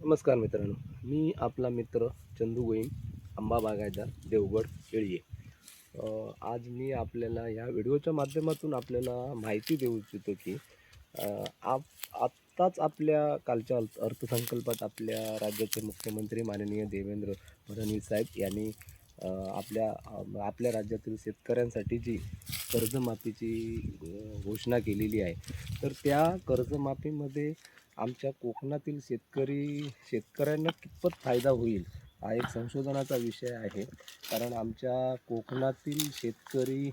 नमस्कार मित्रांनो, मी आपला मित्र चंदू गोईन, आंबा बागायतदार, देवगड, केळी. आज मी आपल्याला या व्हिडिओच्या माध्यमातून आपल्याला माहिती देऊ इच्छितो की अ, आप आत्ताच आपल्या कालच्या अर्थसंकल्पात आपल्या राज्याचे मुख्यमंत्री माननीय देवेंद्र फडणवीस साहेब यांनी आपल्या राज्यातील शेतकऱ्यांसाठी जी कर्जमाफीची घोषणा केलेली आहे. तर त्या कर्जमाफीमध्ये आमच्या कोकणातील शेतकऱ्यांना कितपत फायदा होईल हा एक संशोधनाचा विषय आहे. कारण आमच्या कोकणातील शेतकरी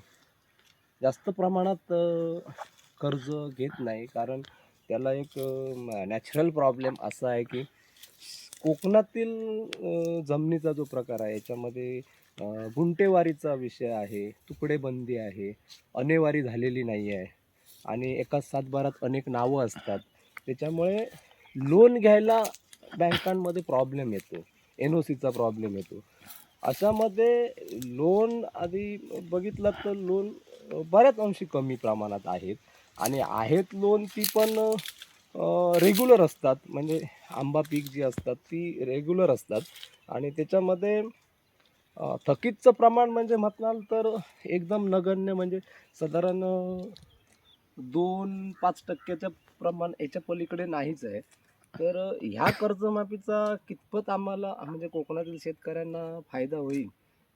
जास्त प्रमाणात कर्ज घेत नाही. कारण त्याला एक नॅचरल प्रॉब्लेम असा आहे की कोकणातील जमिनीचा जो प्रकार आहे याच्यामध्ये गुंठेवारीचा विषय आहे, तुकडेबंदी आहे, अनेवारी झालेली नाही आहे आणि एकाच सातबारात अनेक नावं असतात. त्याच्यामुळे लोन घ्यायला बँकांमध्ये प्रॉब्लेम येतो, NOCचा प्रॉब्लेम येतो. अशामध्ये लोन आधी बघितलं तर लोन बऱ्याच अंशी कमी प्रमाणात आहेत आणि आहेत लोन ती पण रेग्युलर असतात. म्हणजे आंबा पीक जी असतात ती रेग्युलर असतात आणि त्याच्यामध्ये थकीतचं प्रमाण म्हणजे म्हणाल तर एकदम नगण्य, म्हणजे साधारण 2-5% प्रमाण याच्या पलीकडे नाहीच आहे. तर ह्या कर्जमाफीचा कितपत आम्हाला म्हणजे कोकणातील शेतकऱ्यांना फायदा होईल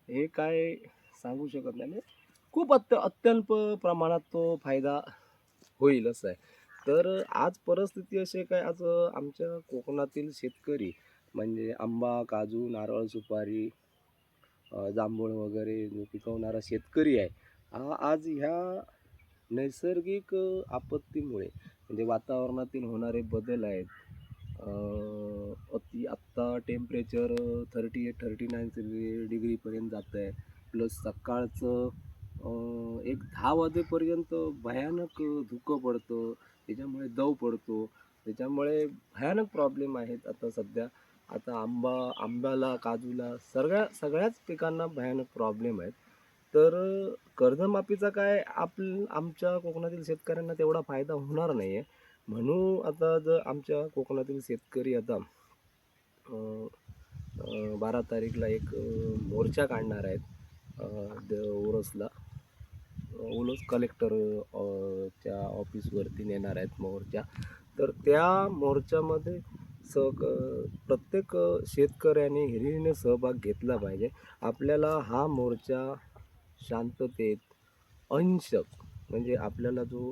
हे काय सांगू शकत नाही. म्हणजे खूप अत्यल्प प्रमाणात तो फायदा होईल असं आहे. तर आज परिस्थिती अशी आहे काय, आज आमच्या कोकणातील शेतकरी म्हणजे आंबा, काजू, नारळ, सुपारी, जांभूळ वगैरे जो पिकवणारा शेतकरी आहे, हा आज ह्या नैसर्गिक आपत्तीमुळे म्हणजे वातावरणातील होणारे बदल आहेत. आत्ता टेम्परेचर 38-39 डिग्रीपर्यंत जातं आहे. प्लस सकाळचं एक 10 वाजेपर्यंत भयानक धुकं पडतं, त्याच्यामुळे दव पडतो, त्याच्यामुळे भयानक प्रॉब्लेम आहेत आता सध्या. आता आंब्याला, काजूला, सगळ्याच पिकांना भयानक प्रॉब्लेम आहेत. तर कर्जमाफीचा काय आमच्या कोकणातील शेतकऱ्यांना तेवढा फायदा होणार नाही आहे. म्हणून आता जर आमच्या कोकणातील शेतकरी आता 12 तारीखला एक मोर्चा काढणार आहेत. ओरोसला ओलोस कलेक्टर च्या ऑफिसवरती नेणार आहेत मोर्चा. तर त्या मोर्चामध्ये प्रत्येक शेतकऱ्याने हिरिरीने सहभाग घेतला पाहिजे. आपल्याला हा मोर्चा शांततेत, अहिंसक, म्हणजे आपल्याला जो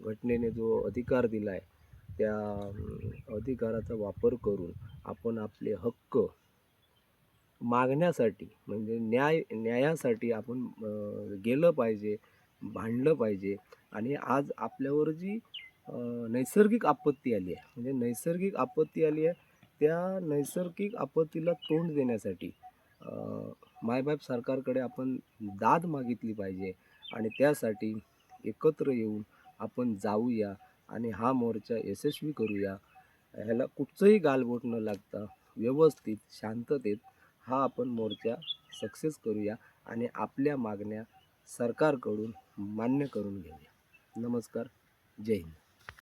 घटनेने जो अधिकार दिला आहे त्या अधिकाराचा वापर करून आपण आपले हक्क मागण्यासाठी म्हणजे न्यायासाठी आपण गेलं पाहिजे, भांडलं पाहिजे. आणि आज आपल्यावर जी नैसर्गिक आपत्ती आली आहे, म्हणजे नैसर्गिक आपत्ती आली आहे, त्या नैसर्गिक आपत्तीला तोंड देण्यासाठी मायबाप सरकारकडे आपण दाद मागितली पाहिजे आणि त्यासाठी एकत्र येऊन आपण जाऊया आणि हा मोर्चा यशस्वी करूया. ह्याला कुठचंही गालबोट न लागता व्यवस्थित शांततेत हा आपण मोर्चा सक्सेस करूया आणि आपल्या मागण्या सरकारकडून मान्य करून घेऊया. नमस्कार. जय हिंद.